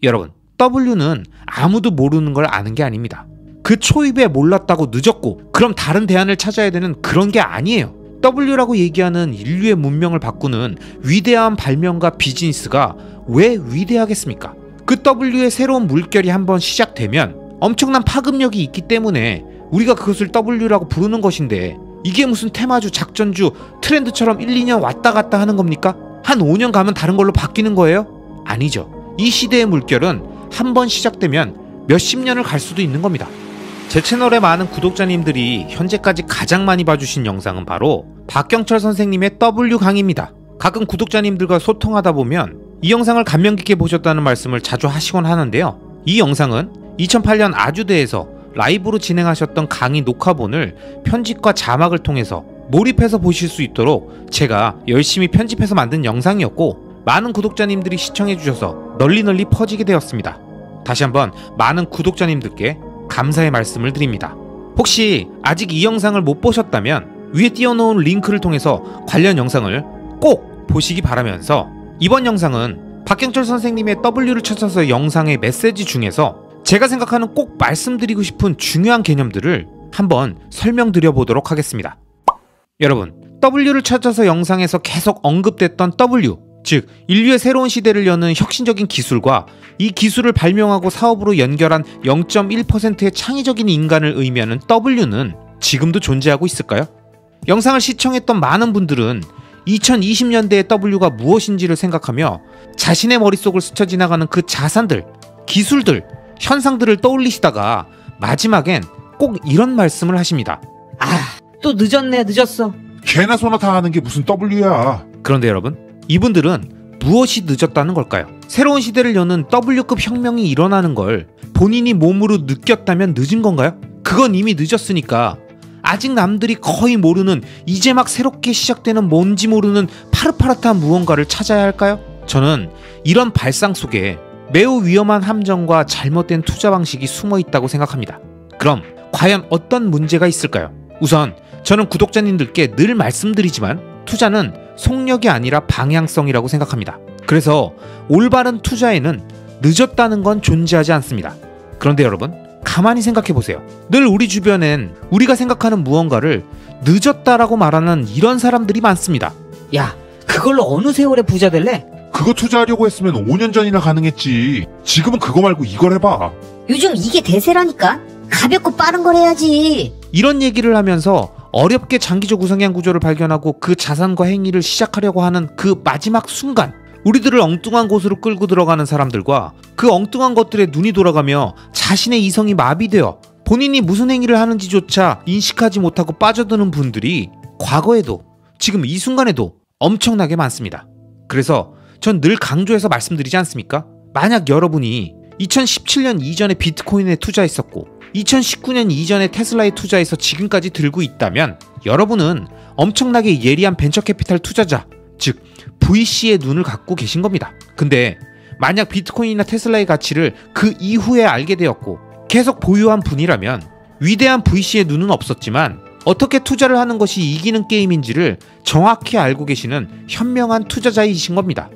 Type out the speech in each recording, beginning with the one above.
여러분, W는 아무도 모르는 걸 아는 게 아닙니다. 그 초입에 몰랐다고 늦었고 그럼 다른 대안을 찾아야 되는 그런 게 아니에요. W라고 얘기하는 인류의 문명을 바꾸는 위대한 발명과 비즈니스가 왜 위대하겠습니까? 그 W의 새로운 물결이 한번 시작되면 엄청난 파급력이 있기 때문에 우리가 그것을 W라고 부르는 것인데, 이게 무슨 테마주, 작전주, 트렌드처럼 1, 2년 왔다 갔다 하는 겁니까? 한 5년 가면 다른 걸로 바뀌는 거예요? 아니죠. 이 시대의 물결은 한번 시작되면 몇십 년을 갈 수도 있는 겁니다. 제 채널에 많은 구독자님들이 현재까지 가장 많이 봐주신 영상은 바로 박경철 선생님의 W 강의입니다. 가끔 구독자님들과 소통하다 보면 이 영상을 감명 깊게 보셨다는 말씀을 자주 하시곤 하는데요. 이 영상은 2008년 아주대에서 라이브로 진행하셨던 강의 녹화본을 편집과 자막을 통해서 몰입해서 보실 수 있도록 제가 열심히 편집해서 만든 영상이었고, 많은 구독자님들이 시청해주셔서 널리 퍼지게 되었습니다. 다시 한번 많은 구독자님들께 감사의 말씀을 드립니다. 혹시 아직 이 영상을 못 보셨다면 위에 띄워놓은 링크를 통해서 관련 영상을 꼭 보시기 바라면서, 이번 영상은 박경철 선생님의 W를 찾아서 영상의 메시지 중에서 제가 생각하는 꼭 말씀드리고 싶은 중요한 개념들을 한번 설명드려 보도록 하겠습니다. 여러분, W를 찾아서 영상에서 계속 언급됐던 W, 즉 인류의 새로운 시대를 여는 혁신적인 기술과 이 기술을 발명하고 사업으로 연결한 0.1%의 창의적인 인간을 의미하는 W는 지금도 존재하고 있을까요? 영상을 시청했던 많은 분들은 2020년대의 W가 무엇인지를 생각하며 자신의 머릿속을 스쳐 지나가는 그 자산들, 기술들, 현상들을 떠올리시다가 마지막엔 꼭 이런 말씀을 하십니다. 또 늦었어. 개나 소나 다 하는 게 무슨 W야. 그런데 여러분, 이분들은 무엇이 늦었다는 걸까요? 새로운 시대를 여는 W급 혁명이 일어나는 걸 본인이 몸으로 느꼈다면 늦은 건가요? 그건 이미 늦었으니까 아직 남들이 거의 모르는, 이제 막 새롭게 시작되는 뭔지 모르는 파릇파릇한 무언가를 찾아야 할까요? 저는 이런 발상 속에 매우 위험한 함정과 잘못된 투자 방식이 숨어 있다고 생각합니다. 그럼 과연 어떤 문제가 있을까요? 우선 저는 구독자님들께 늘 말씀드리지만 투자는 속력이 아니라 방향성이라고 생각합니다. 그래서 올바른 투자에는 늦었다는 건 존재하지 않습니다. 그런데 여러분, 가만히 생각해보세요. 늘 우리 주변엔 우리가 생각하는 무언가를 늦었다라고 말하는 이런 사람들이 많습니다. 야, 그걸로 어느 세월에 부자 될래? 그거 투자하려고 했으면 5년 전이나 가능했지. 지금은 그거 말고 이걸 해봐. 요즘 이게 대세라니까. 가볍고 빠른 걸 해야지. 이런 얘기를 하면서 어렵게 장기적 우상향 구조를 발견하고 그 자산과 행위를 시작하려고 하는 그 마지막 순간, 우리들을 엉뚱한 곳으로 끌고 들어가는 사람들과 그 엉뚱한 것들에 눈이 돌아가며 자신의 이성이 마비되어 본인이 무슨 행위를 하는지조차 인식하지 못하고 빠져드는 분들이 과거에도 지금 이 순간에도 엄청나게 많습니다. 그래서 전 늘 강조해서 말씀드리지 않습니까? 만약 여러분이 2017년 이전에 비트코인에 투자했었고 2019년 이전에 테슬라에 투자해서 지금까지 들고 있다면 여러분은 엄청나게 예리한 벤처캐피탈 투자자, 즉 VC의 눈을 갖고 계신 겁니다. 근데 만약 비트코인이나 테슬라의 가치를 그 이후에 알게 되었고 계속 보유한 분이라면 위대한 VC의 눈은 없었지만 어떻게 투자를 하는 것이 이기는 게임인지를 정확히 알고 계시는 현명한 투자자이신 겁니다.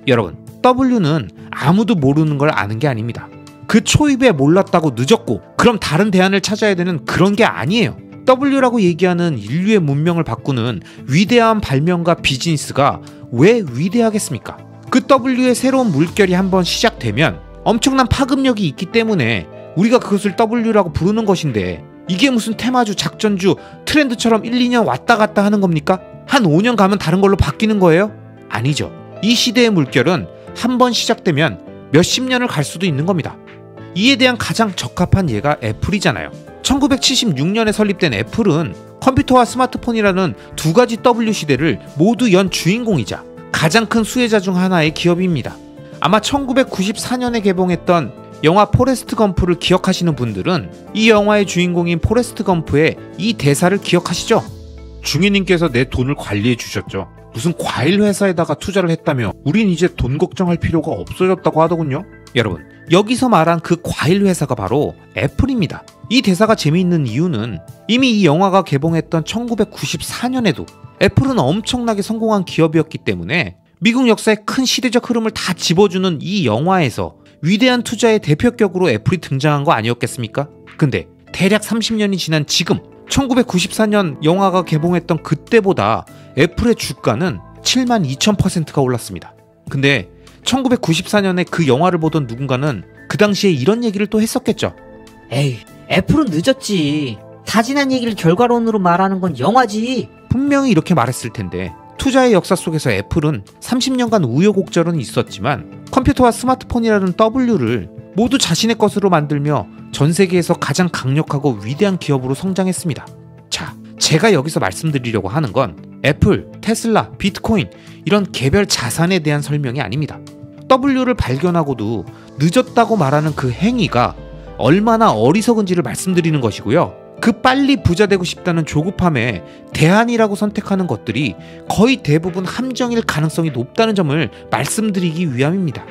여러분, W는 아무도 모르는 걸 아는 게 아닙니다. 그 초입에 몰랐다고 늦었고 그럼 다른 대안을 찾아야 되는 그런 게 아니에요. W라고 얘기하는 인류의 문명을 바꾸는 위대한 발명과 비즈니스가 왜 위대하겠습니까? 그 W의 새로운 물결이 한번 시작되면 엄청난 파급력이 있기 때문에 우리가 그것을 W라고 부르는 것인데, 이게 무슨 테마주, 작전주, 트렌드처럼 1, 2년 왔다 갔다 하는 겁니까? 한 5년 가면 다른 걸로 바뀌는 거예요? 아니죠. 이 시대의 물결은 한번 시작되면 몇십 년을 갈 수도 있는 겁니다. 이에 대한 가장 적합한 예가 애플이잖아요. 1976년에 설립된 애플은 컴퓨터와 스마트폰이라는 두 가지 W 시대를 모두 연 주인공이자 가장 큰 수혜자 중 하나의 기업입니다. 아마 1994년에 개봉했던 영화 포레스트 검프를 기억하시는 분들은 이 영화의 주인공인 포레스트 검프의 이 대사를 기억하시죠? 중위님께서 내 돈을 관리해 주셨죠. 무슨 과일 회사에다가 투자를 했다며 우린 이제 돈 걱정할 필요가 없어졌다고 하더군요. 여러분, 여기서 말한 그 과일 회사가 바로 애플입니다. 이 대사가 재미있는 이유는 이미 이 영화가 개봉했던 1994년에도 애플은 엄청나게 성공한 기업이었기 때문에 미국 역사의 큰 시대적 흐름을 다 집어주는 이 영화에서 위대한 투자의 대표격으로 애플이 등장한 거 아니었겠습니까? 근데 대략 30년이 지난 지금 1994년 영화가 개봉했던 그때보다 애플의 주가는 72,000%가 올랐습니다. 근데 1994년에 그 영화를 보던 누군가는 그 당시에 이런 얘기를 또 했었겠죠. 에이, 애플은 늦었지. 다 지난 얘기를 결과론으로 말하는 건 영화지. 분명히 이렇게 말했을 텐데 투자의 역사 속에서 애플은 30년간 우여곡절은 있었지만 컴퓨터와 스마트폰이라는 W를 모두 자신의 것으로 만들며 전 세계에서 가장 강력하고 위대한 기업으로 성장했습니다. 자, 제가 여기서 말씀드리려고 하는 건 애플, 테슬라, 비트코인 이런 개별 자산에 대한 설명이 아닙니다. W를 발견하고도 늦었다고 말하는 그 행위가 얼마나 어리석은지를 말씀드리는 것이고요. 그 빨리 부자 되고 싶다는 조급함에 대안이라고 선택하는 것들이 거의 대부분 함정일 가능성이 높다는 점을 말씀드리기 위함입니다.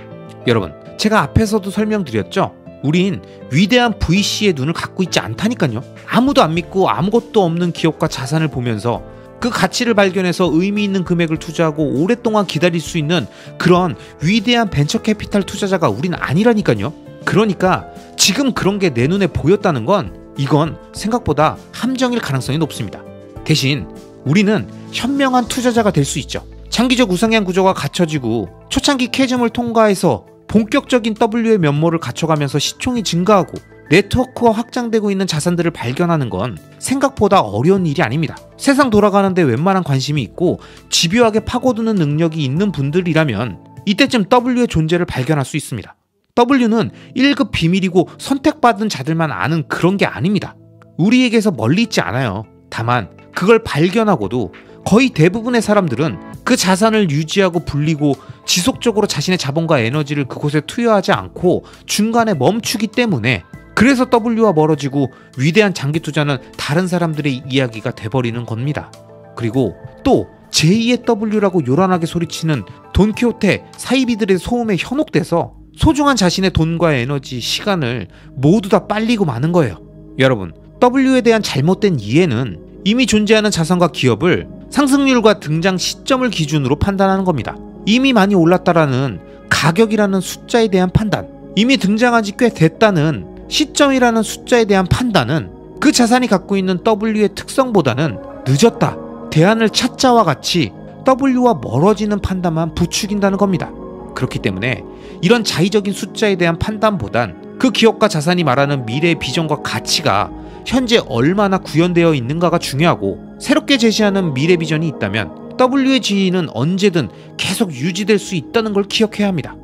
여러분, 제가 앞에서도 설명드렸죠? 우린 위대한 VC의 눈을 갖고 있지 않다니까요. 아무도 안 믿고 아무것도 없는 기업과 자산을 보면서 그 가치를 발견해서 의미 있는 금액을 투자하고 오랫동안 기다릴 수 있는 그런 위대한 벤처 캐피탈 투자자가 우린 아니라니까요. 그러니까 지금 그런 게 내 눈에 보였다는 건 이건 생각보다 함정일 가능성이 높습니다. 대신 우리는 현명한 투자자가 될 수 있죠. 장기적 우상향 구조가 갖춰지고 초창기 캐즘을 통과해서 본격적인 W의 면모를 갖춰가면서 시총이 증가하고 네트워크가 확장되고 있는 자산들을 발견하는 건 생각보다 어려운 일이 아닙니다. 세상 돌아가는데 웬만한 관심이 있고 집요하게 파고드는 능력이 있는 분들이라면 이때쯤 W의 존재를 발견할 수 있습니다. W는 1급 비밀이고 선택받은 자들만 아는 그런 게 아닙니다. 우리에게서 멀리 있지 않아요. 다만 그걸 발견하고도 거의 대부분의 사람들은 그 자산을 유지하고 불리고 지속적으로 자신의 자본과 에너지를 그곳에 투여하지 않고 중간에 멈추기 때문에 그래서 W와 멀어지고 위대한 장기 투자는 다른 사람들의 이야기가 돼버리는 겁니다. 그리고 또 제2의 W라고 요란하게 소리치는 돈키호테 사이비들의 소음에 현혹돼서 소중한 자신의 돈과 에너지, 시간을 모두 다 빨리고 마는 거예요. 여러분, W에 대한 잘못된 이해는 이미 존재하는 자산과 기업을 상승률과 등장 시점을 기준으로 판단하는 겁니다. 이미 많이 올랐다라는 가격이라는 숫자에 대한 판단, 이미 등장한 지 꽤 됐다는 시점이라는 숫자에 대한 판단은 그 자산이 갖고 있는 W의 특성보다는 늦었다, 대안을 찾자와 같이 W와 멀어지는 판단만 부추긴다는 겁니다. 그렇기 때문에 이런 자의적인 숫자에 대한 판단보단 그 기업과 자산이 말하는 미래의 비전과 가치가 현재 얼마나 구현되어 있는가가 중요하고, 새롭게 제시하는 미래 비전이 있다면 W의 지위는 언제든 계속 유지될 수 있다는 걸 기억해야 합니다.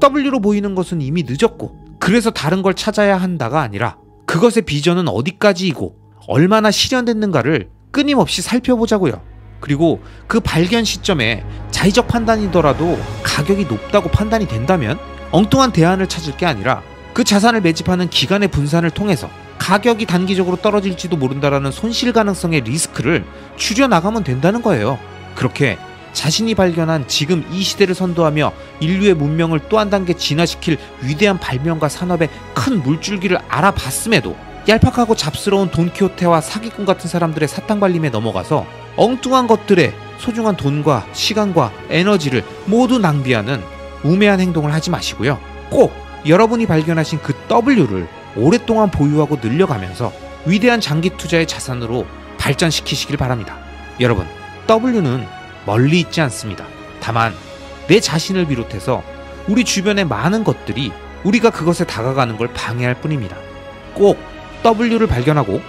W로 보이는 것은 이미 늦었고 그래서 다른 걸 찾아야 한다가 아니라 그것의 비전은 어디까지이고 얼마나 실현됐는가를 끊임없이 살펴보자고요. 그리고 그 발견 시점에 자의적 판단이더라도 가격이 높다고 판단이 된다면 엉뚱한 대안을 찾을 게 아니라 그 자산을 매집하는 기간의 분산을 통해서 가격이 단기적으로 떨어질지도 모른다라는 손실 가능성의 리스크를 줄여나가면 된다는 거예요. 그렇게 자신이 발견한 지금 이 시대를 선도하며 인류의 문명을 또 한 단계 진화시킬 위대한 발명과 산업의 큰 물줄기를 알아봤음에도 얄팍하고 잡스러운 돈키호테와 사기꾼 같은 사람들의 사탕발림에 넘어가서 엉뚱한 것들에 소중한 돈과 시간과 에너지를 모두 낭비하는 우매한 행동을 하지 마시고요. 꼭 여러분이 발견하신 그 W를 오랫동안 보유하고 늘려가면서 위대한 장기 투자의 자산으로 발전시키시길 바랍니다. 여러분, W는 멀리 있지 않습니다. 다만 내 자신을 비롯해서 우리 주변의 많은 것들이 우리가 그것에 다가가는 걸 방해할 뿐입니다. 꼭 W를 발견하고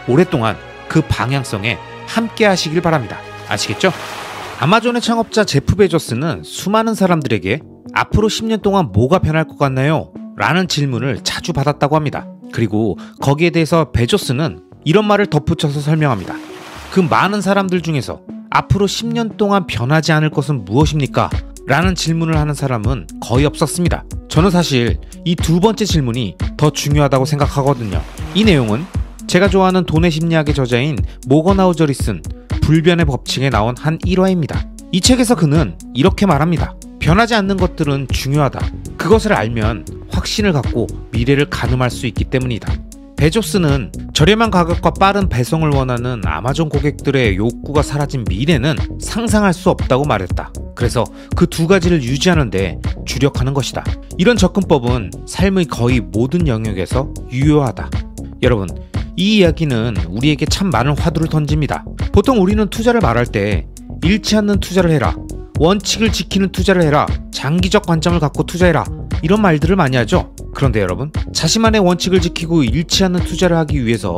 오랫동안 그 방향성에 함께 하시길 바랍니다. 아시겠죠? 아마존의 창업자 제프 베조스는 수많은 사람들에게 앞으로 10년 동안 뭐가 변할 것 같나요? 라는 질문을 자주 받았다고 합니다. 그리고 거기에 대해서 베조스는 이런 말을 덧붙여서 설명합니다. 그 많은 사람들 중에서 앞으로 10년 동안 변하지 않을 것은 무엇입니까? 라는 질문을 하는 사람은 거의 없었습니다. 저는 사실 이 두 번째 질문이 더 중요하다고 생각하거든요. 이 내용은 제가 좋아하는 돈의 심리학의 저자인 모건 하우저리 쓴 불변의 법칙에 나온 한 일화입니다. 이 책에서 그는 이렇게 말합니다. 변하지 않는 것들은 중요하다. 그것을 알면 확신을 갖고 미래를 가늠할 수 있기 때문이다. 베조스는 저렴한 가격과 빠른 배송을 원하는 아마존 고객들의 욕구가 사라진 미래는 상상할 수 없다고 말했다. 그래서 그 두 가지를 유지하는데 주력하는 것이다. 이런 접근법은 삶의 거의 모든 영역에서 유효하다. 여러분, 이 이야기는 우리에게 참 많은 화두를 던집니다. 보통 우리는 투자를 말할 때 잃지 않는 투자를 해라, 원칙을 지키는 투자를 해라, 장기적 관점을 갖고 투자해라, 이런 말들을 많이 하죠. 그런데 여러분, 자신만의 원칙을 지키고 잃지 않는 투자를 하기 위해서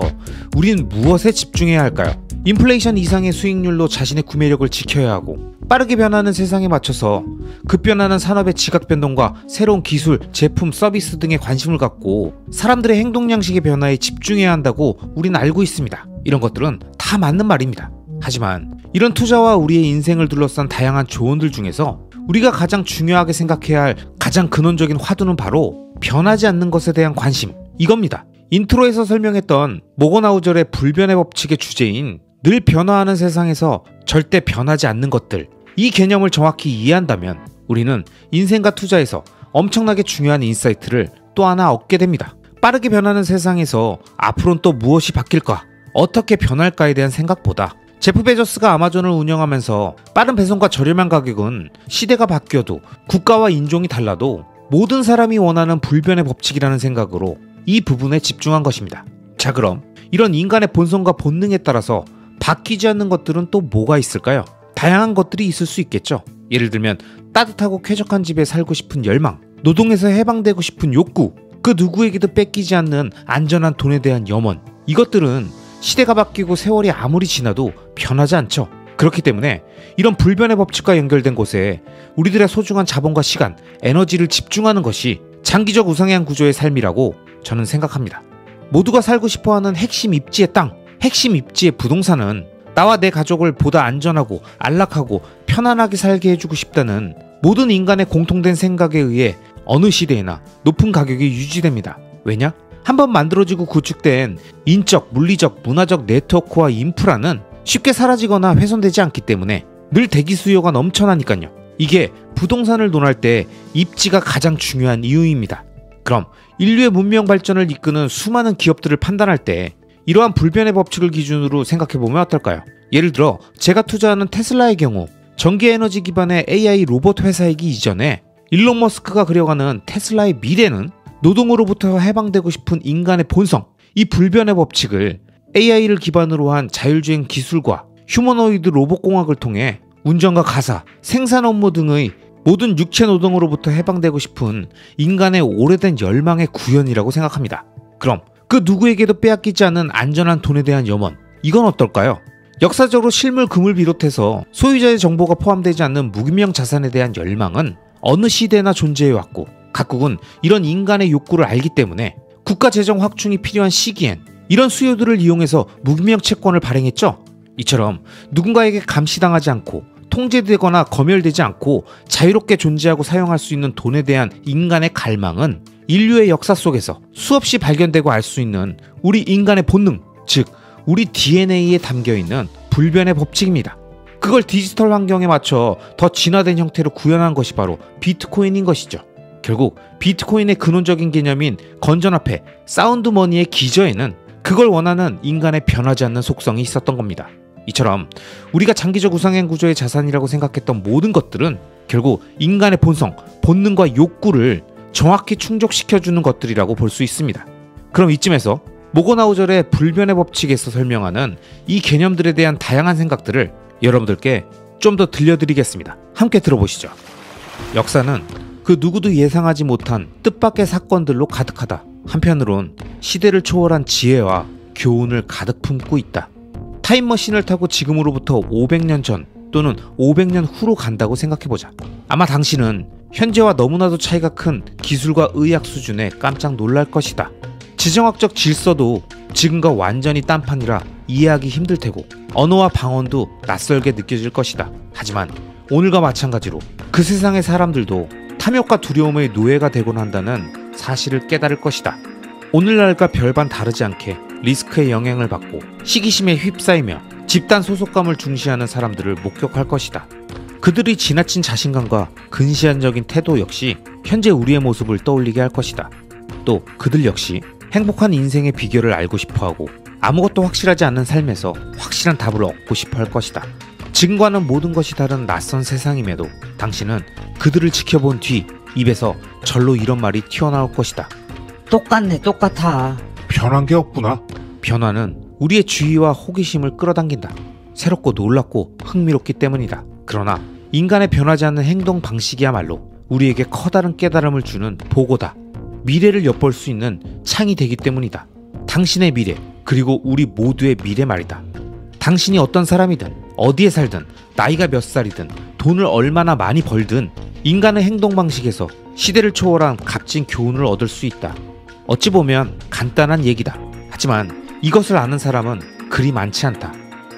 우리는 무엇에 집중해야 할까요? 인플레이션 이상의 수익률로 자신의 구매력을 지켜야 하고, 빠르게 변하는 세상에 맞춰서 급변하는 산업의 지각 변동과 새로운 기술, 제품, 서비스 등에 관심을 갖고 사람들의 행동 양식의 변화에 집중해야 한다고 우리는 알고 있습니다. 이런 것들은 다 맞는 말입니다. 하지만 이런 투자와 우리의 인생을 둘러싼 다양한 조언들 중에서 우리가 가장 중요하게 생각해야 할 가장 근원적인 화두는 바로 변하지 않는 것에 대한 관심, 이겁니다. 인트로에서 설명했던 모건하우절의 불변의 법칙의 주제인 늘 변화하는 세상에서 절대 변하지 않는 것들, 이 개념을 정확히 이해한다면 우리는 인생과 투자에서 엄청나게 중요한 인사이트를 또 하나 얻게 됩니다. 빠르게 변하는 세상에서 앞으로는 또 무엇이 바뀔까, 어떻게 변할까에 대한 생각보다 제프 베조스가 아마존을 운영하면서 빠른 배송과 저렴한 가격은 시대가 바뀌어도 국가와 인종이 달라도 모든 사람이 원하는 불변의 법칙이라는 생각으로 이 부분에 집중한 것입니다. 자, 그럼 이런 인간의 본성과 본능에 따라서 바뀌지 않는 것들은 또 뭐가 있을까요? 다양한 것들이 있을 수 있겠죠. 예를 들면 따뜻하고 쾌적한 집에 살고 싶은 열망, 노동에서 해방되고 싶은 욕구, 그 누구에게도 뺏기지 않는 안전한 돈에 대한 염원, 이것들은 시대가 바뀌고 세월이 아무리 지나도 변하지 않죠. 그렇기 때문에 이런 불변의 법칙과 연결된 곳에 우리들의 소중한 자본과 시간, 에너지를 집중하는 것이 장기적 우상향 구조의 삶이라고 저는 생각합니다. 모두가 살고 싶어하는 핵심 입지의 땅, 핵심 입지의 부동산은 나와 내 가족을 보다 안전하고 안락하고 편안하게 살게 해주고 싶다는 모든 인간의 공통된 생각에 의해 어느 시대에나 높은 가격이 유지됩니다. 왜냐? 한번 만들어지고 구축된 인적, 물리적, 문화적 네트워크와 인프라는 쉽게 사라지거나 훼손되지 않기 때문에 늘 대기 수요가 넘쳐나니까요. 이게 부동산을 논할 때 입지가 가장 중요한 이유입니다. 그럼 인류의 문명 발전을 이끄는 수많은 기업들을 판단할 때 이러한 불변의 법칙을 기준으로 생각해보면 어떨까요? 예를 들어 제가 투자하는 테슬라의 경우 전기에너지 기반의 AI 로봇 회사이기 이전에 일론 머스크가 그려가는 테슬라의 미래는 노동으로부터 해방되고 싶은 인간의 본성, 이 불변의 법칙을 AI를 기반으로 한 자율주행 기술과 휴머노이드 로봇공학을 통해 운전과 가사, 생산 업무 등의 모든 육체 노동으로부터 해방되고 싶은 인간의 오래된 열망의 구현이라고 생각합니다. 그럼 그 누구에게도 빼앗기지 않는 안전한 돈에 대한 염원, 이건 어떨까요? 역사적으로 실물, 금을 비롯해서 소유자의 정보가 포함되지 않는 무기명 자산에 대한 열망은 어느 시대나 존재해왔고 각국은 이런 인간의 욕구를 알기 때문에 국가 재정 확충이 필요한 시기엔 이런 수요들을 이용해서 무기명 채권을 발행했죠. 이처럼 누군가에게 감시당하지 않고 통제되거나 검열되지 않고 자유롭게 존재하고 사용할 수 있는 돈에 대한 인간의 갈망은 인류의 역사 속에서 수없이 발견되고 알 수 있는 우리 인간의 본능, 즉 우리 DNA에 담겨있는 불변의 법칙입니다. 그걸 디지털 환경에 맞춰 더 진화된 형태로 구현한 것이 바로 비트코인인 것이죠. 결국 비트코인의 근원적인 개념인 건전화폐, 사운드머니의 기저에는 그걸 원하는 인간의 변하지 않는 속성이 있었던 겁니다. 이처럼 우리가 장기적 우상향 구조의 자산이라고 생각했던 모든 것들은 결국 인간의 본성, 본능과 욕구를 정확히 충족시켜주는 것들이라고 볼 수 있습니다. 그럼 이쯤에서 모건하우절의 불변의 법칙에서 설명하는 이 개념들에 대한 다양한 생각들을 여러분들께 좀 더 들려드리겠습니다. 함께 들어보시죠. 역사는 그 누구도 예상하지 못한 뜻밖의 사건들로 가득하다. 한편으론 시대를 초월한 지혜와 교훈을 가득 품고 있다. 타임머신을 타고 지금으로부터 500년 전 또는 500년 후로 간다고 생각해보자. 아마 당신은 현재와 너무나도 차이가 큰 기술과 의학 수준에 깜짝 놀랄 것이다. 지정학적 질서도 지금과 완전히 딴판이라 이해하기 힘들 테고 언어와 방언도 낯설게 느껴질 것이다. 하지만 오늘과 마찬가지로 그 세상의 사람들도 탐욕과 두려움의 노예가 되곤 한다는 사실을 깨달을 것이다. 오늘날과 별반 다르지 않게 리스크의 영향을 받고 시기심에 휩싸이며 집단 소속감을 중시하는 사람들을 목격할 것이다. 그들이 지나친 자신감과 근시안적인 태도 역시 현재 우리의 모습을 떠올리게 할 것이다. 또 그들 역시 행복한 인생의 비결을 알고 싶어하고 아무것도 확실하지 않는 삶에서 확실한 답을 얻고 싶어 할 것이다. 지금과는 모든 것이 다른 낯선 세상임에도 당신은 그들을 지켜본 뒤 입에서 절로 이런 말이 튀어나올 것이다. 똑같네, 똑같아. 변한 게 없구나. 변화는 우리의 주의와 호기심을 끌어당긴다. 새롭고 놀랍고 흥미롭기 때문이다. 그러나 인간의 변하지 않는 행동 방식이야말로 우리에게 커다란 깨달음을 주는 보고다. 미래를 엿볼 수 있는 창이 되기 때문이다. 당신의 미래, 그리고 우리 모두의 미래 말이다. 당신이 어떤 사람이든 어디에 살든 나이가 몇 살이든 돈을 얼마나 많이 벌든 인간의 행동 방식에서 시대를 초월한 값진 교훈을 얻을 수 있다. 어찌 보면 간단한 얘기다. 하지만 이것을 아는 사람은 그리 많지 않다.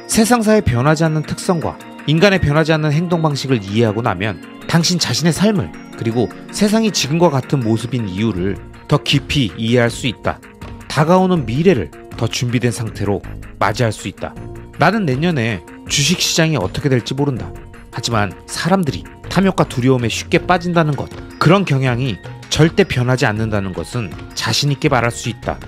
세상사의 변하지 않는 특성과 인간의 변하지 않는 행동 방식을 이해하고 나면 당신 자신의 삶을, 그리고 세상이 지금과 같은 모습인 이유를 더 깊이 이해할 수 있다. 다가오는 미래를 더 준비된 상태로 맞이할 수 있다. 나는 내년에 주식시장이 어떻게 될지 모른다. 하지만 사람들이 탐욕과 두려움에 쉽게 빠진다는 것, 그런 경향이 절대 변하지 않는다는 것은 자신 있게 말할 수 있다.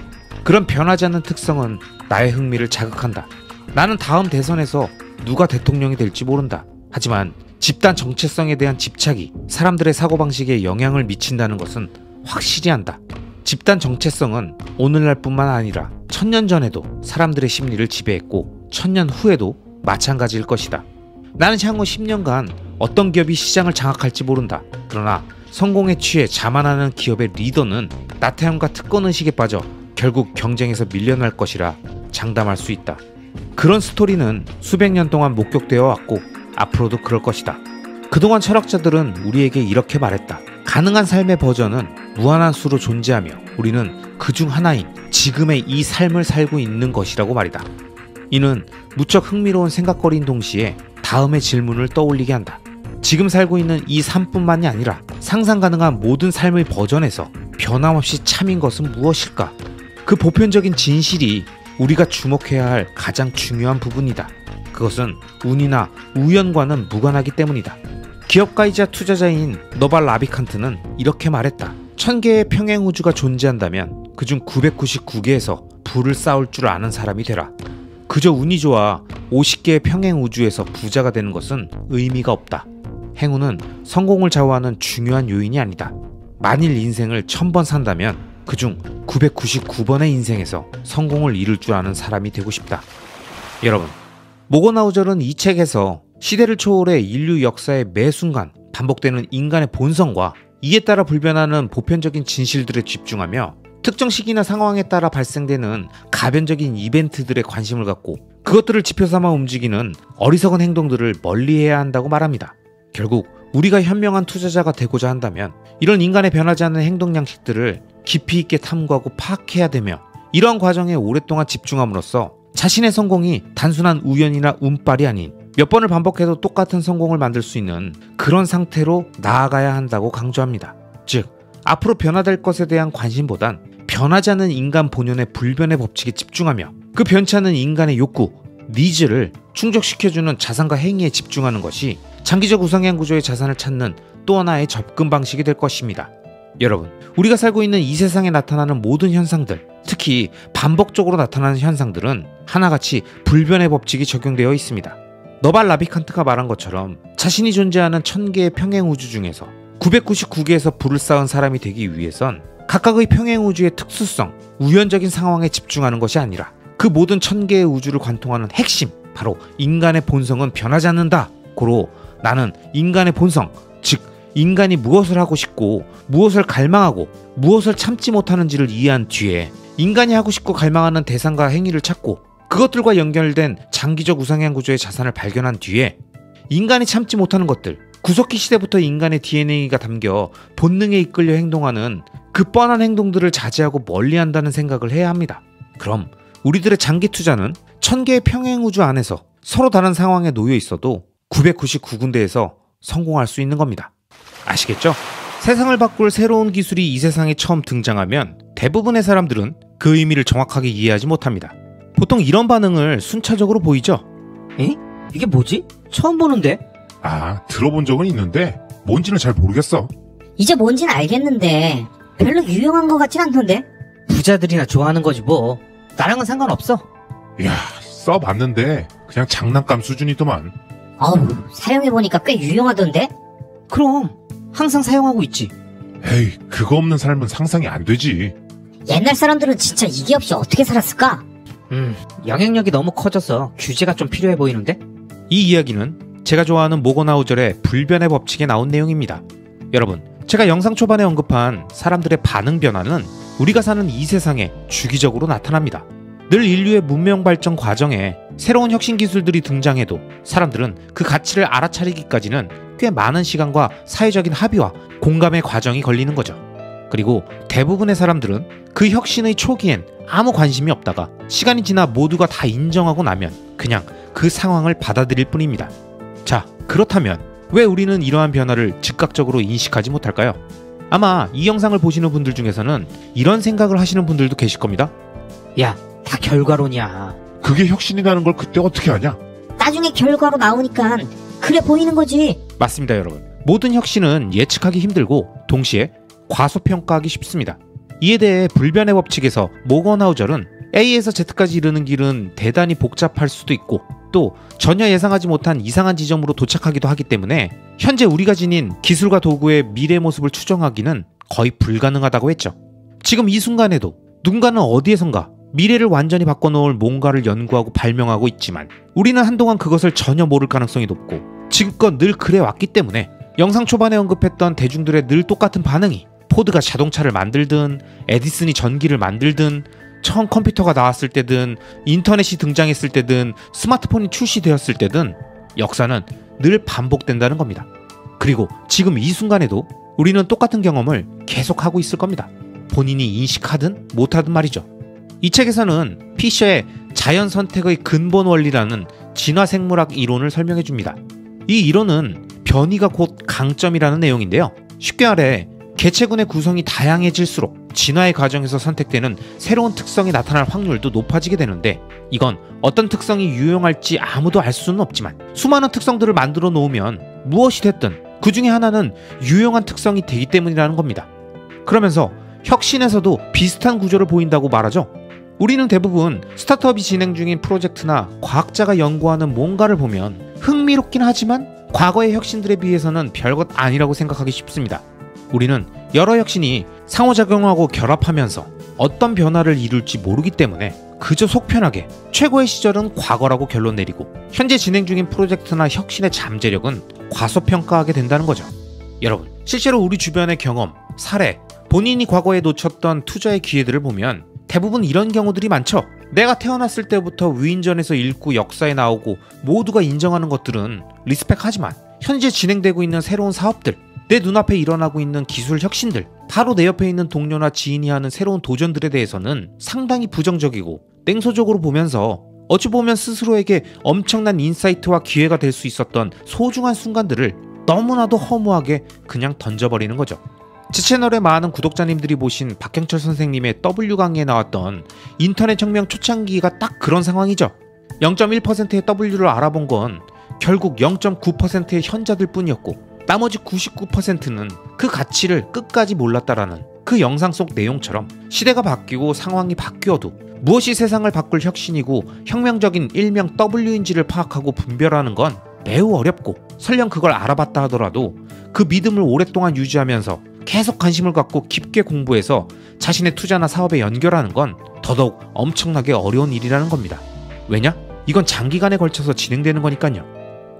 그런 변하지 않는 특성은 나의 흥미를 자극한다. 나는 다음 대선에서 누가 대통령이 될지 모른다. 하지만 집단 정체성에 대한 집착이 사람들의 사고방식에 영향을 미친다는 것은 확실히 안다. 집단 정체성은 오늘날뿐만 아니라 1000년 전에도 사람들의 심리를 지배했고 1000년 후에도 마찬가지일 것이다. 나는 향후 10년간 어떤 기업이 시장을 장악할지 모른다. 그러나 성공에 취해 자만하는 기업의 리더는 나태함과 특권의식에 빠져 결국 경쟁에서 밀려날 것이라 장담할 수 있다. 그런 스토리는 수백 년 동안 목격되어 왔고 앞으로도 그럴 것이다. 그동안 철학자들은 우리에게 이렇게 말했다. 가능한 삶의 버전은 무한한 수로 존재하며 우리는 그중 하나인 지금의 이 삶을 살고 있는 것이라고 말이다. 이는 무척 흥미로운 생각거리인 동시에 다음의 질문을 떠올리게 한다. 지금 살고 있는 이 삶뿐만이 아니라 상상 가능한 모든 삶의 버전에서 변함없이 참인 것은 무엇일까? 그 보편적인 진실이 우리가 주목해야 할 가장 중요한 부분이다. 그것은 운이나 우연과는 무관하기 때문이다. 기업가이자 투자자인 너발 라비칸트는 이렇게 말했다. 1000개의 평행우주가 존재한다면 그중 999개에서 부를 쌓을 줄 아는 사람이 되라. 그저 운이 좋아 50개의 평행우주에서 부자가 되는 것은 의미가 없다. 행운은 성공을 좌우하는 중요한 요인이 아니다. 만일 인생을 1000번 산다면 그중 999번의 인생에서 성공을 이룰 줄 아는 사람이 되고 싶다. 여러분, 모건하우절은 이 책에서 시대를 초월해 인류 역사의 매 순간 반복되는 인간의 본성과 이에 따라 불변하는 보편적인 진실들에 집중하며 특정 시기나 상황에 따라 발생되는 가변적인 이벤트들에 관심을 갖고 그것들을 지표 삼아 움직이는 어리석은 행동들을 멀리해야 한다고 말합니다. 결국 우리가 현명한 투자자가 되고자 한다면 이런 인간의 변하지 않는 행동 양식들을 깊이 있게 탐구하고 파악해야 되며 이러한 과정에 오랫동안 집중함으로써 자신의 성공이 단순한 우연이나 운빨이 아닌 몇 번을 반복해도 똑같은 성공을 만들 수 있는 그런 상태로 나아가야 한다고 강조합니다. 즉, 앞으로 변화될 것에 대한 관심보단 변하지 않는 인간 본연의 불변의 법칙에 집중하며 그 변치 않는 인간의 욕구, 니즈를 충족시켜주는 자산과 행위에 집중하는 것이 장기적 우상향 구조의 자산을 찾는 또 하나의 접근 방식이 될 것입니다. 여러분, 우리가 살고 있는 이 세상에 나타나는 모든 현상들, 특히 반복적으로 나타나는 현상들은 하나같이 불변의 법칙이 적용되어 있습니다. 너발 라비칸트가 말한 것처럼 자신이 존재하는 1000개의 평행우주 중에서 999개에서 부를 쌓은 사람이 되기 위해선 각각의 평행우주의 특수성, 우연적인 상황에 집중하는 것이 아니라 그 모든 1000개의 우주를 관통하는 핵심, 바로 인간의 본성은 변하지 않는다. 고로 나는 인간의 본성, 즉 인간이 무엇을 하고 싶고 무엇을 갈망하고 무엇을 참지 못하는지를 이해한 뒤에 인간이 하고 싶고 갈망하는 대상과 행위를 찾고 그것들과 연결된 장기적 우상향 구조의 자산을 발견한 뒤에 인간이 참지 못하는 것들, 구석기 시대부터 인간의 DNA가 담겨 본능에 이끌려 행동하는 그 뻔한 행동들을 자제하고 멀리한다는 생각을 해야 합니다. 그럼 우리들의 장기 투자는 1000개의 평행우주 안에서 서로 다른 상황에 놓여 있어도 999군데에서 성공할 수 있는 겁니다. 아시겠죠? 세상을 바꿀 새로운 기술이 이 세상에 처음 등장하면 대부분의 사람들은 그 의미를 정확하게 이해하지 못합니다. 보통 이런 반응을 순차적으로 보이죠? 에? 이게 뭐지? 처음 보는데? 아, 들어본 적은 있는데 뭔지는 잘 모르겠어. 이제 뭔지는 알겠는데 별로 유용한 것 같진 않던데. 부자들이나 좋아하는 거지 뭐. 나랑은 상관없어. 이야, 써봤는데 그냥 장난감 수준이더만. 어우, 사용해보니까 꽤 유용하던데? 그럼 항상 사용하고 있지. 에이, 그거 없는 삶은 상상이 안 되지. 옛날 사람들은 진짜 이게 없이 어떻게 살았을까? 영향력이 너무 커져서 규제가 좀 필요해 보이는데? 이 이야기는 제가 좋아하는 모건하우절의 불변의 법칙에 나온 내용입니다. 여러분, 제가 영상 초반에 언급한 사람들의 반응 변화는 우리가 사는 이 세상에 주기적으로 나타납니다. 늘 인류의 문명 발전 과정에 새로운 혁신 기술들이 등장해도 사람들은 그 가치를 알아차리기까지는 꽤 많은 시간과 사회적인 합의와 공감의 과정이 걸리는 거죠. 그리고 대부분의 사람들은 그 혁신의 초기엔 아무 관심이 없다가 시간이 지나 모두가 다 인정하고 나면 그냥 그 상황을 받아들일 뿐입니다. 자, 그렇다면 왜 우리는 이러한 변화를 즉각적으로 인식하지 못할까요? 아마 이 영상을 보시는 분들 중에서는 이런 생각을 하시는 분들도 계실 겁니다. 야, 다 결과론이야. 그게 혁신이라는 걸 그때 어떻게 아냐? 나중에 결과로 나오니까 그래 보이는 거지. 맞습니다, 여러분. 모든 혁신은 예측하기 힘들고 동시에 과소평가하기 쉽습니다. 이에 대해 불변의 법칙에서 모건하우절은 A에서 Z까지 이르는 길은 대단히 복잡할 수도 있고 또 전혀 예상하지 못한 이상한 지점으로 도착하기도 하기 때문에 현재 우리가 지닌 기술과 도구의 미래 모습을 추정하기는 거의 불가능하다고 했죠. 지금 이 순간에도 누군가는 어디에선가 미래를 완전히 바꿔놓을 뭔가를 연구하고 발명하고 있지만 우리는 한동안 그것을 전혀 모를 가능성이 높고 지금껏 늘 그래 왔기 때문에 영상 초반에 언급했던 대중들의 늘 똑같은 반응이 포드가 자동차를 만들든 에디슨이 전기를 만들든 처음 컴퓨터가 나왔을 때든 인터넷이 등장했을 때든 스마트폰이 출시되었을 때든 역사는 늘 반복된다는 겁니다. 그리고 지금 이 순간에도 우리는 똑같은 경험을 계속하고 있을 겁니다. 본인이 인식하든 못하든 말이죠. 이 책에서는 피셔의 자연 선택의 근본 원리라는 진화생물학 이론을 설명해 줍니다. 이 이론은 변이가 곧 강점이라는 내용인데요. 쉽게 말해 개체군의 구성이 다양해질수록 진화의 과정에서 선택되는 새로운 특성이 나타날 확률도 높아지게 되는데 이건 어떤 특성이 유용할지 아무도 알 수는 없지만 수많은 특성들을 만들어 놓으면 무엇이 됐든 그 중에 하나는 유용한 특성이 되기 때문이라는 겁니다. 그러면서 혁신에서도 비슷한 구조를 보인다고 말하죠. 우리는 대부분 스타트업이 진행 중인 프로젝트나 과학자가 연구하는 뭔가를 보면 흥미롭긴 하지만 과거의 혁신들에 비해서는 별것 아니라고 생각하기 쉽습니다. 우리는 여러 혁신이 상호작용하고 결합하면서 어떤 변화를 이룰지 모르기 때문에 그저 속편하게 최고의 시절은 과거라고 결론 내리고 현재 진행 중인 프로젝트나 혁신의 잠재력은 과소평가하게 된다는 거죠. 여러분, 실제로 우리 주변의 경험, 사례, 본인이 과거에 놓쳤던 투자의 기회들을 보면 대부분 이런 경우들이 많죠. 내가 태어났을 때부터 위인전에서 읽고 역사에 나오고 모두가 인정하는 것들은 리스펙하지만 현재 진행되고 있는 새로운 사업들, 내 눈앞에 일어나고 있는 기술 혁신들, 바로 내 옆에 있는 동료나 지인이 하는 새로운 도전들에 대해서는 상당히 부정적이고 냉소적으로 보면서 어찌 보면 스스로에게 엄청난 인사이트와 기회가 될 수 있었던 소중한 순간들을 너무나도 허무하게 그냥 던져버리는 거죠. 제 채널에 많은 구독자님들이 보신 박경철 선생님의 W 강의에 나왔던 인터넷 혁명 초창기가 딱 그런 상황이죠. 0.1%의 W를 알아본 건 결국 0.9%의 현자들 뿐이었고 나머지 99%는 그 가치를 끝까지 몰랐다라는 그 영상 속 내용처럼 시대가 바뀌고 상황이 바뀌어도 무엇이 세상을 바꿀 혁신이고 혁명적인 일명 W인지를 파악하고 분별하는 건 매우 어렵고 설령 그걸 알아봤다 하더라도 그 믿음을 오랫동안 유지하면서 계속 관심을 갖고 깊게 공부해서 자신의 투자나 사업에 연결하는 건 더더욱 엄청나게 어려운 일이라는 겁니다. 왜냐? 이건 장기간에 걸쳐서 진행되는 거니까요.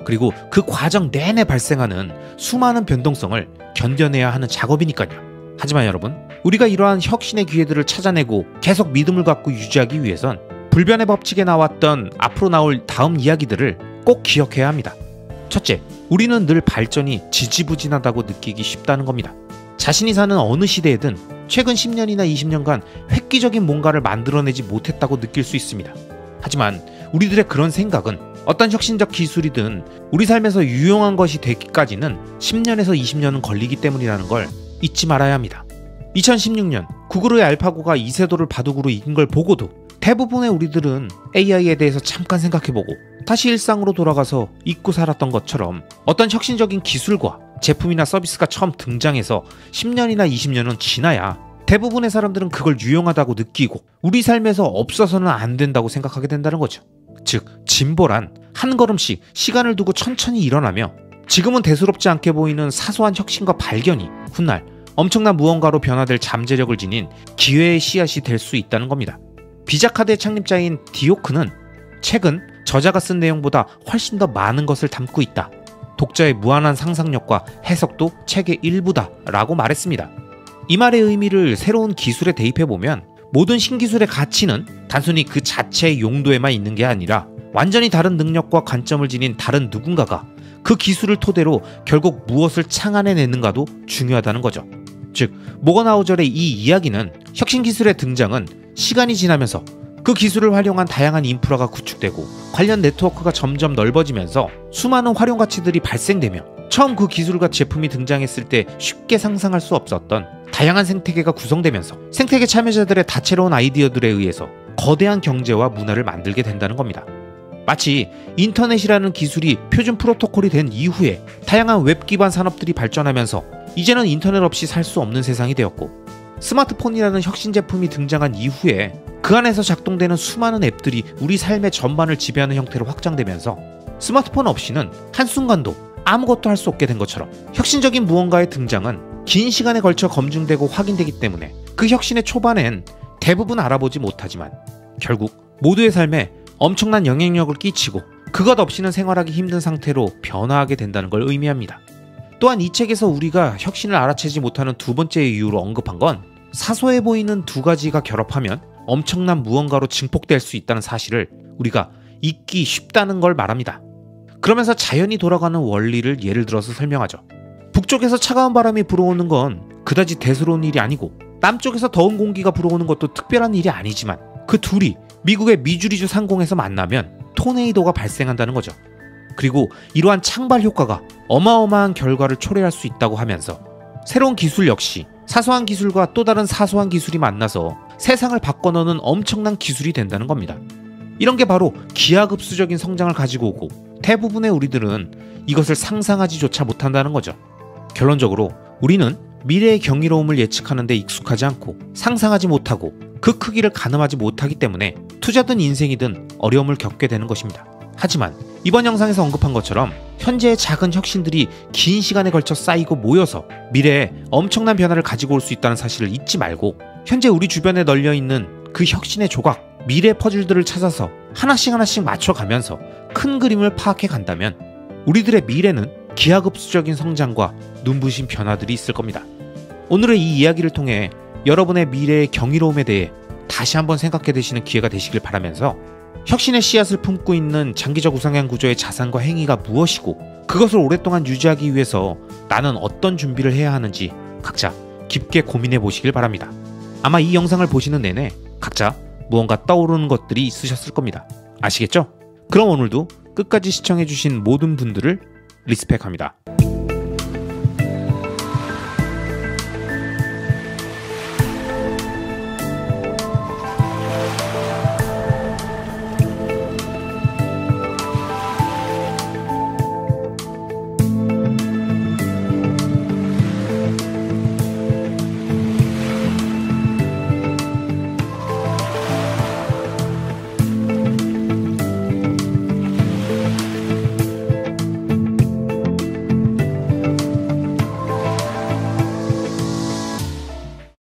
그리고 그 과정 내내 발생하는 수많은 변동성을 견뎌내야 하는 작업이니까요. 하지만 여러분, 우리가 이러한 혁신의 기회들을 찾아내고 계속 믿음을 갖고 유지하기 위해선 불변의 법칙에 나왔던 앞으로 나올 다음 이야기들을 꼭 기억해야 합니다. 첫째, 우리는 늘 발전이 지지부진하다고 느끼기 쉽다는 겁니다. 자신이 사는 어느 시대에든 최근 10년이나 20년간 획기적인 뭔가를 만들어내지 못했다고 느낄 수 있습니다. 하지만 우리들의 그런 생각은 어떤 혁신적 기술이든 우리 삶에서 유용한 것이 되기까지는 10년에서 20년은 걸리기 때문이라는 걸 잊지 말아야 합니다. 2016년 구글의 알파고가 이세돌을 바둑으로 이긴 걸 보고도 대부분의 우리들은 AI에 대해서 잠깐 생각해보고 다시 일상으로 돌아가서 잊고 살았던 것처럼 어떤 혁신적인 기술과 제품이나 서비스가 처음 등장해서 10년이나 20년은 지나야 대부분의 사람들은 그걸 유용하다고 느끼고 우리 삶에서 없어서는 안 된다고 생각하게 된다는 거죠. 즉 진보란 한 걸음씩 시간을 두고 천천히 일어나며 지금은 대수롭지 않게 보이는 사소한 혁신과 발견이 훗날 엄청난 무언가로 변화될 잠재력을 지닌 기회의 씨앗이 될 수 있다는 겁니다. 비자카드의 창립자인 디오크는 책은 저자가 쓴 내용보다 훨씬 더 많은 것을 담고 있다. 독자의 무한한 상상력과 해석도 책의 일부다 라고 말했습니다. 이 말의 의미를 새로운 기술에 대입해보면 모든 신기술의 가치는 단순히 그 자체의 용도에만 있는 게 아니라 완전히 다른 능력과 관점을 지닌 다른 누군가가 그 기술을 토대로 결국 무엇을 창안해내는가도 중요하다는 거죠. 즉, 모건하우절의 이 이야기는 혁신기술의 등장은 시간이 지나면서 그 기술을 활용한 다양한 인프라가 구축되고 관련 네트워크가 점점 넓어지면서 수많은 활용 가치들이 발생되며 처음 그 기술과 제품이 등장했을 때 쉽게 상상할 수 없었던 다양한 생태계가 구성되면서 생태계 참여자들의 다채로운 아이디어들에 의해서 거대한 경제와 문화를 만들게 된다는 겁니다. 마치 인터넷이라는 기술이 표준 프로토콜이 된 이후에 다양한 웹 기반 산업들이 발전하면서 이제는 인터넷 없이 살 수 없는 세상이 되었고, 스마트폰이라는 혁신 제품이 등장한 이후에 그 안에서 작동되는 수많은 앱들이 우리 삶의 전반을 지배하는 형태로 확장되면서 스마트폰 없이는 한순간도 아무것도 할 수 없게 된 것처럼 혁신적인 무언가의 등장은 긴 시간에 걸쳐 검증되고 확인되기 때문에 그 혁신의 초반엔 대부분 알아보지 못하지만 결국 모두의 삶에 엄청난 영향력을 끼치고 그것 없이는 생활하기 힘든 상태로 변화하게 된다는 걸 의미합니다. 또한 이 책에서 우리가 혁신을 알아채지 못하는 두 번째 이유로 언급한 건 사소해 보이는 두 가지가 결합하면 엄청난 무언가로 증폭될 수 있다는 사실을 우리가 잊기 쉽다는 걸 말합니다. 그러면서 자연이 돌아가는 원리를 예를 들어서 설명하죠. 북쪽에서 차가운 바람이 불어오는 건 그다지 대수로운 일이 아니고 남쪽에서 더운 공기가 불어오는 것도 특별한 일이 아니지만 그 둘이 미국의 미주리주 상공에서 만나면 토네이도가 발생한다는 거죠. 그리고 이러한 창발 효과가 어마어마한 결과를 초래할 수 있다고 하면서 새로운 기술 역시 사소한 기술과 또 다른 사소한 기술이 만나서 세상을 바꿔놓는 엄청난 기술이 된다는 겁니다. 이런 게 바로 기하급수적인 성장을 가지고 오고 대부분의 우리들은 이것을 상상하지조차 못한다는 거죠. 결론적으로 우리는 미래의 경이로움을 예측하는 데 익숙하지 않고 상상하지 못하고 그 크기를 가늠하지 못하기 때문에 투자든 인생이든 어려움을 겪게 되는 것입니다. 하지만 이번 영상에서 언급한 것처럼 현재의 작은 혁신들이 긴 시간에 걸쳐 쌓이고 모여서 미래에 엄청난 변화를 가지고 올 수 있다는 사실을 잊지 말고 현재 우리 주변에 널려있는 그 혁신의 조각, 미래 퍼즐들을 찾아서 하나씩 맞춰가면서 큰 그림을 파악해 간다면 우리들의 미래는 기하급수적인 성장과 눈부신 변화들이 있을 겁니다. 오늘의 이 이야기를 통해 여러분의 미래의 경이로움에 대해 다시 한번 생각해 보시는 기회가 되시길 바라면서 혁신의 씨앗을 품고 있는 장기적 우상향 구조의 자산과 행위가 무엇이고 그것을 오랫동안 유지하기 위해서 나는 어떤 준비를 해야 하는지 각자 깊게 고민해 보시길 바랍니다. 아마 이 영상을 보시는 내내 각자 무언가 떠오르는 것들이 있으셨을 겁니다. 아시겠죠? 그럼 오늘도 끝까지 시청해 주신 모든 분들을 리스펙합니다.